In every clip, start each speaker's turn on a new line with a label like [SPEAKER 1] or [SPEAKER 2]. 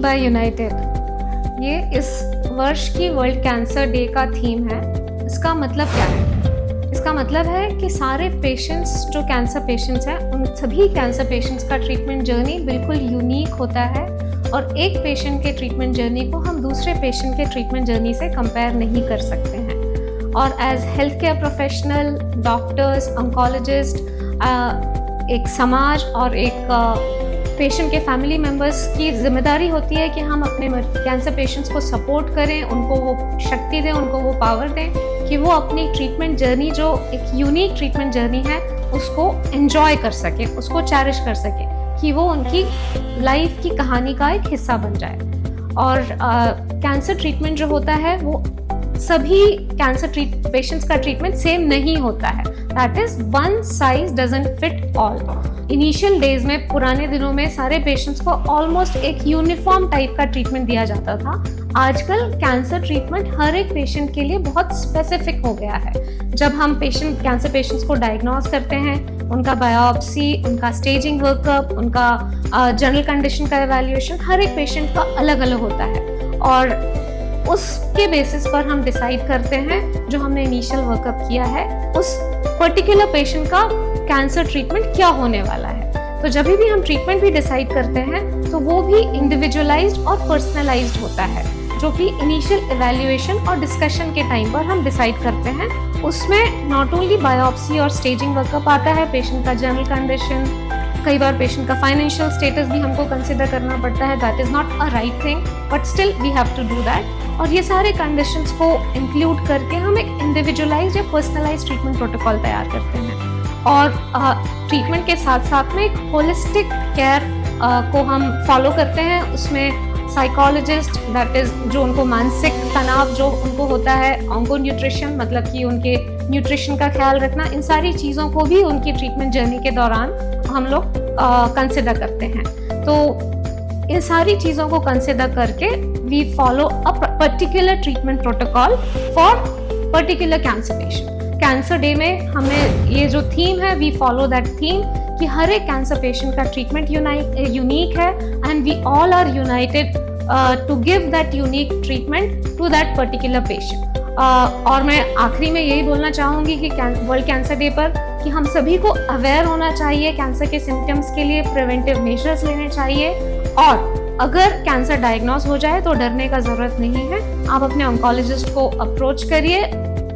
[SPEAKER 1] Bye United, ये इस वर्ष की वर्ल्ड कैंसर डे का थीम है। इसका मतलब क्या है? इसका मतलब है कि सारे पेशेंट्स जो कैंसर पेशेंट्स हैं, उन सभी कैंसर पेशेंट्स का ट्रीटमेंट जर्नी बिल्कुल यूनिक होता है और एक पेशेंट के ट्रीटमेंट जर्नी को हम दूसरे पेशेंट के ट्रीटमेंट जर्नी से कंपेयर नहीं कर सकते हैं। और as health care professional, doctors, oncologists, एक समाज और एक पेशेंट के फैमिली मेम्बर्स की जिम्मेदारी होती है कि हम अपने कैंसर पेशेंट्स को सपोर्ट करें, उनको वो शक्ति दें, उनको वो पावर दें कि वो अपनी ट्रीटमेंट जर्नी, जो एक यूनिक ट्रीटमेंट जर्नी है, उसको एंजॉय कर सकें, उसको चेरिश कर सकें, कि वो उनकी लाइफ की कहानी का एक हिस्सा बन जाए। और कैंसर ट्रीटमेंट जो होता है वो सभी कैंसर पेशेंट्स का ट्रीटमेंट सेम नहीं होता है। That is one size doesn't fit all. Initial days में, पुराने दिनों में सारे पेशेंट्स को ऑलमोस्ट एक यूनिफॉर्म टाइप का ट्रीटमेंट दिया जाता था। आजकल कैंसर ट्रीटमेंट हर एक पेशेंट के लिए बहुत स्पेसिफिक हो गया है। जब हम कैंसर पेशेंट्स को डायग्नोज करते हैं, उनका बायोप्सी, उनका स्टेजिंग वर्कअप, उनका जनरल कंडीशन का एवैल्यूएशन हर एक पेशेंट का अलग अलग होता है और उसके बेसिस पर हम डिसाइड करते हैं, जो हमने इनिशियल वर्कअप किया है, उस पर्टिकुलर पेशेंट का कैंसर ट्रीटमेंट क्या होने वाला है। तो जब भी हम ट्रीटमेंट भी डिसाइड करते हैं तो वो भी इंडिविजुअलाइज्ड और पर्सनलाइज्ड होता है, जो कि इनिशियल एवैल्यूएशन और डिस्कशन के टाइम पर हम डिसाइड करते हैं। उसमें नॉट ओनली बायोप्सी और स्टेजिंग वर्कअप आता है, पेशेंट का जनरल कंडीशन, कई बार पेशेंट का फाइनेंशियल स्टेटस भी हमको कंसिडर करना पड़ता है। That is not a right thing, but still we have to do that. और ये सारे कंडीशंस को इंक्लूड करके हम एक इंडिविजुअलाइज्ड या पर्सनलाइज्ड ट्रीटमेंट प्रोटोकॉल तैयार करते हैं। और ट्रीटमेंट के साथ साथ में एक होलिस्टिक केयर को हम फॉलो करते हैं। उसमें साइकोलॉजिस्ट, दैट इज जो उनको मानसिक तनाव जो उनको होता है, ऑन्को न्यूट्रिशन, मतलब कि उनके न्यूट्रिशन का ख्याल रखना, इन सारी चीज़ों को भी उनकी ट्रीटमेंट जर्नी के दौरान हम लोग कंसिडर करते हैं। तो इन सारी चीज़ों को कंसिडर करके we follow a particular treatment protocol for particular cancer patient. Cancer day में हमें ये जो थीम है, वी फॉलो दैट थीम कि हर एक कैंसर पेशेंट का ट्रीटमेंट यूनिक है and we all are united to give that unique treatment to that particular patient. और मैं आखिरी में यही बोलना चाहूँगी कि वर्ल्ड कैंसर डे पर कि हम सभी को अवेयर होना चाहिए कैंसर के सिम्टम्स के लिए, प्रिवेंटिव मेजर्स लेने चाहिए, और अगर कैंसर डायग्नोज हो जाए तो डरने का ज़रूरत नहीं है। आप अपने ऑन्कोलॉजिस्ट को अप्रोच करिए,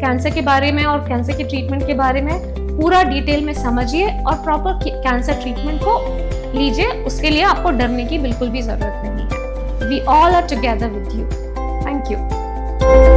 [SPEAKER 1] कैंसर के बारे में और कैंसर के ट्रीटमेंट के बारे में पूरा डिटेल में समझिए और प्रॉपर कैंसर ट्रीटमेंट को लीजिए। उसके लिए आपको डरने की बिल्कुल भी ज़रूरत नहीं है। We all are together with you. Thank you.